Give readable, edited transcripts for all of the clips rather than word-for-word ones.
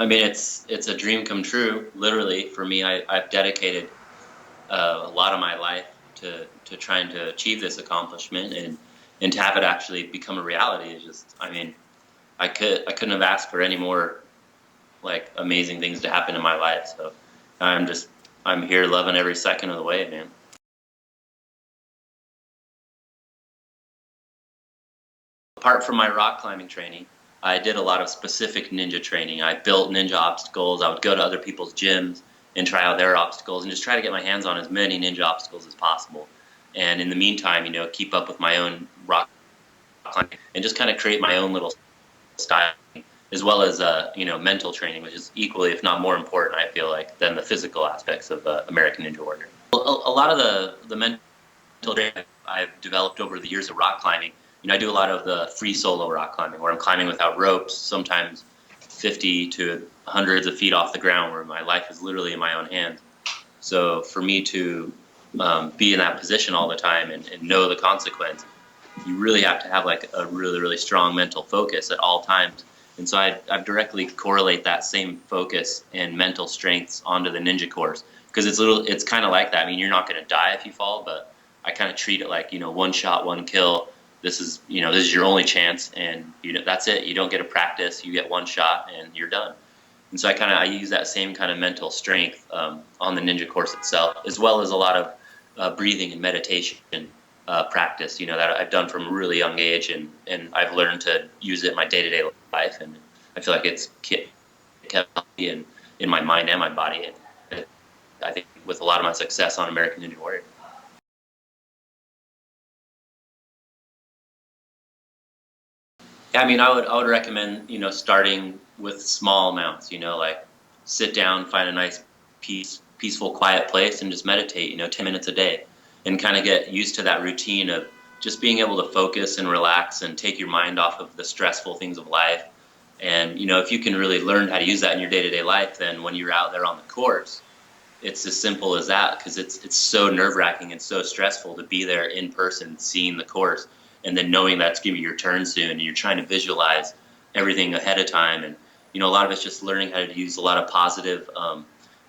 I mean, it's a dream come true, literally, for me. I've dedicated a lot of my life to trying to achieve this accomplishment, and to have it actually become a reality is just, I mean, I couldn't have asked for any more like amazing things to happen in my life. So I'm just I'm here loving every second of the way, man. Apart from my rock climbing training, I did a lot of specific ninja training. I built ninja obstacles. I would go to other people's gyms and try out their obstacles and just try to get my hands on as many ninja obstacles as possible. And in the meantime, keep up with my own rock climbing and just kind of create my own little style, as well as mental training, which is equally, if not more important, I feel like, than the physical aspects of American Ninja Warrior. A lot of the mental training I've developed over the years of rock climbing. I do a lot of the free solo rock climbing, where I'm climbing without ropes, sometimes 50 to hundreds of feet off the ground, where my life is literally in my own hands. So for me to be in that position all the time and know the consequence, you really have to have like a really, really strong mental focus at all times. And so I directly correlate that same focus and mental strengths onto the ninja course, because it's kind of like that. I mean, you're not going to die if you fall, but I kind of treat it like, one shot, one kill. This is your only chance, and that's it. You don't get a practice. You get one shot, and you're done. And so I use that same kind of mental strength on the ninja course itself, as well as a lot of breathing and meditation practice, that I've done from a really young age, and I've learned to use it in my day-to-day life, and I feel like it's kept me in my mind and my body. And I think with a lot of my success on American Ninja Warrior. Yeah, I mean, I would recommend, starting with small amounts, like sit down, find a nice peaceful, quiet place and just meditate, 10 minutes a day, and kind of get used to that routine of just being able to focus and relax and take your mind off of the stressful things of life. And, if you can really learn how to use that in your day-to-day life, then when you're out there on the course, it's as simple as that, because it's so nerve-wracking and so stressful to be there in person, seeing the course, and then knowing that's going to be your turn soon, and you're trying to visualize everything ahead of time. And a lot of it's just learning how to use a lot of positive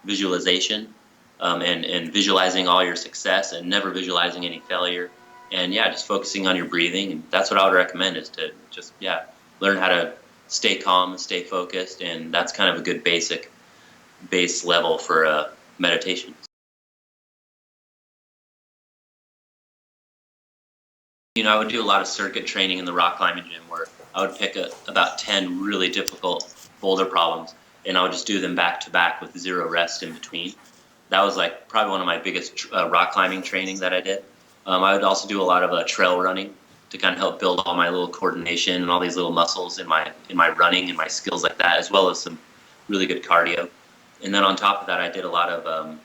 visualization, and visualizing all your success and never visualizing any failure. And yeah, just focusing on your breathing. And that's what I would recommend, is to just, yeah, learn how to stay calm and stay focused. And that's kind of a good base level for meditation. I would do a lot of circuit training in the rock climbing gym, where I would pick about 10 really difficult boulder problems, and I would just do them back to back with zero rest in between. That was like probably one of my biggest rock climbing training that I did. I would also do a lot of trail running to kind of help build all my little coordination and all these little muscles in my running and my skills like that, as well as some really good cardio. And then on top of that, I did a lot of on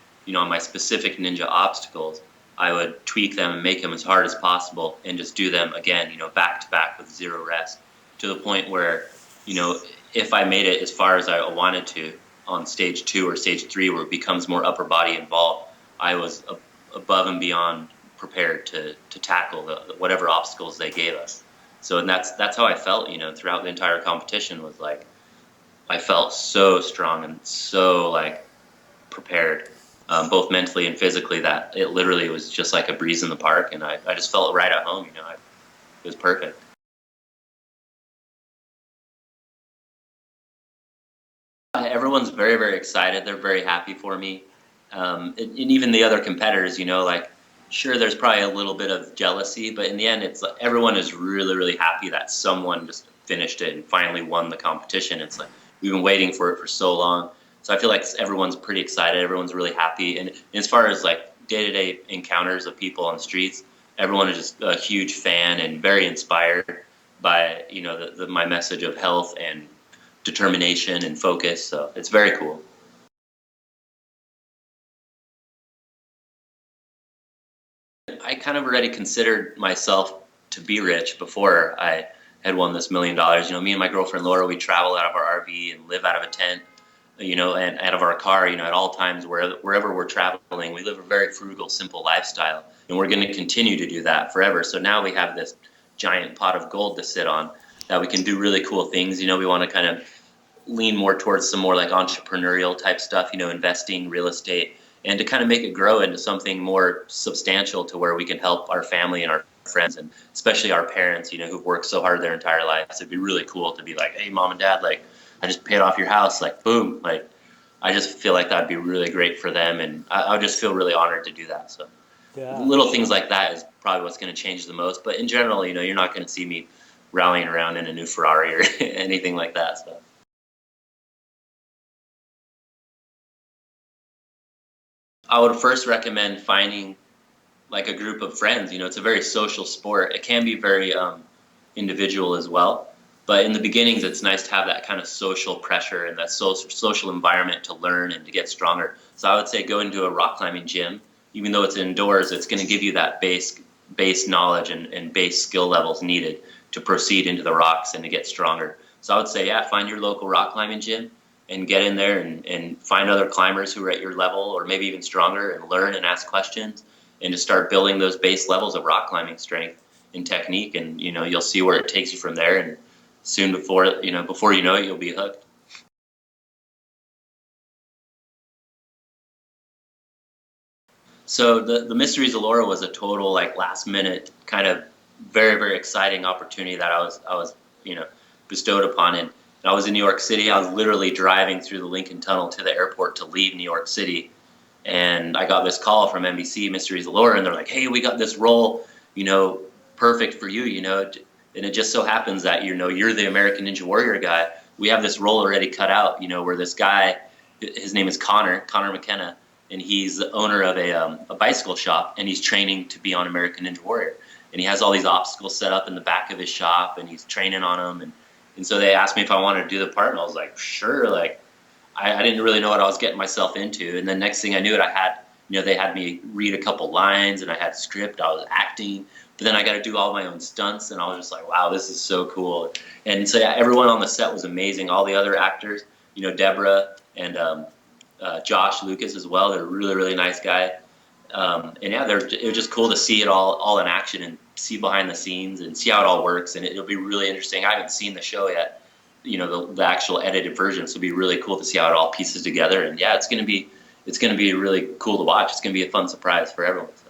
my specific ninja obstacles. I would tweak them and make them as hard as possible, and just do them again, back to back with zero rest, to the point where, if I made it as far as I wanted to on stage 2 or stage 3, where it becomes more upper body involved, I was above and beyond prepared to tackle whatever obstacles they gave us. So, and that's how I felt, throughout the entire competition, was like, I felt so strong and so like prepared, both mentally and physically, that it literally was just like a breeze in the park, and I just felt right at home. It was perfect. Everyone's very, very excited. They're very happy for me, and even the other competitors. Like, sure, there's probably a little bit of jealousy, but in the end, it's like everyone is really, really happy that someone just finished it and finally won the competition. It's like we've been waiting for it for so long. So I feel like everyone's pretty excited. Everyone's really happy. And as far as like day-to-day encounters of people on the streets, everyone is just a huge fan and very inspired by my message of health and determination and focus. So it's very cool. I kind of already considered myself to be rich before I had won this $1 million. Me and my girlfriend Laura, we travel out of our RV and live out of a tent, and out of our car, at all times, wherever we're traveling. We live a very frugal, simple lifestyle, and we're going to continue to do that forever. So now we have this giant pot of gold to sit on, that we can do really cool things. We want to kind of lean more towards some more like entrepreneurial type stuff, investing, real estate, and to kind of make it grow into something more substantial to where we can help our family and our friends, and especially our parents, who've worked so hard their entire lives. It'd be really cool to be like, hey, mom and dad, like, I just paid off your house, like, boom, like, I just feel like that'd be really great for them, and I would just feel really honored to do that. So Yeah. little things like that is probably what's going to change the most. But in general, you're not going to see me rallying around in a new Ferrari or anything like that. So I would first recommend finding like a group of friends. It's a very social sport. It can be very individual as well. But in the beginnings, it's nice to have that kind of social pressure and that social environment to learn and to get stronger. So I would say go into a rock climbing gym. Even though it's indoors, it's going to give you that base knowledge and base skill levels needed to proceed into the rocks and to get stronger. So I would say, yeah, find your local rock climbing gym and get in there and find other climbers who are at your level or maybe even stronger and learn and ask questions and to start building those base levels of rock climbing strength and technique. And, you'll see where it takes you from there. And soon before you know it, you'll be hooked. So the Mysteries of Laura was a total like last minute kind of very, very exciting opportunity that I was bestowed upon. And I was in New York City. I was literally driving through the Lincoln Tunnel to the airport to leave New York City, and I got this call from NBC Mysteries of Laura, and they're like, "Hey, we got this role, perfect for you, And it just so happens that you're the American Ninja Warrior guy. We have this role already cut out, where this guy, his name is Connor McKenna, and he's the owner of a bicycle shop, and he's training to be on American Ninja Warrior. And he has all these obstacles set up in the back of his shop, and he's training on them. And so they asked me if I wanted to do the part, and I was like, sure. Like, I didn't really know what I was getting myself into. And then next thing I knew it, they had me read a couple lines, and I had script. I was acting, but then I got to do all my own stunts, and I was just like, wow, this is so cool. And so yeah, everyone on the set was amazing. All the other actors, Deborah and Josh Lucas as well. They're really, really nice guy. And yeah, it was just cool to see it all in action and see behind the scenes and see how it all works. And it'll be really interesting. I haven't seen the show yet, the actual edited version. So it'll be really cool to see how it all pieces together. And yeah, it's gonna be really cool to watch. It's gonna be a fun surprise for everyone. So.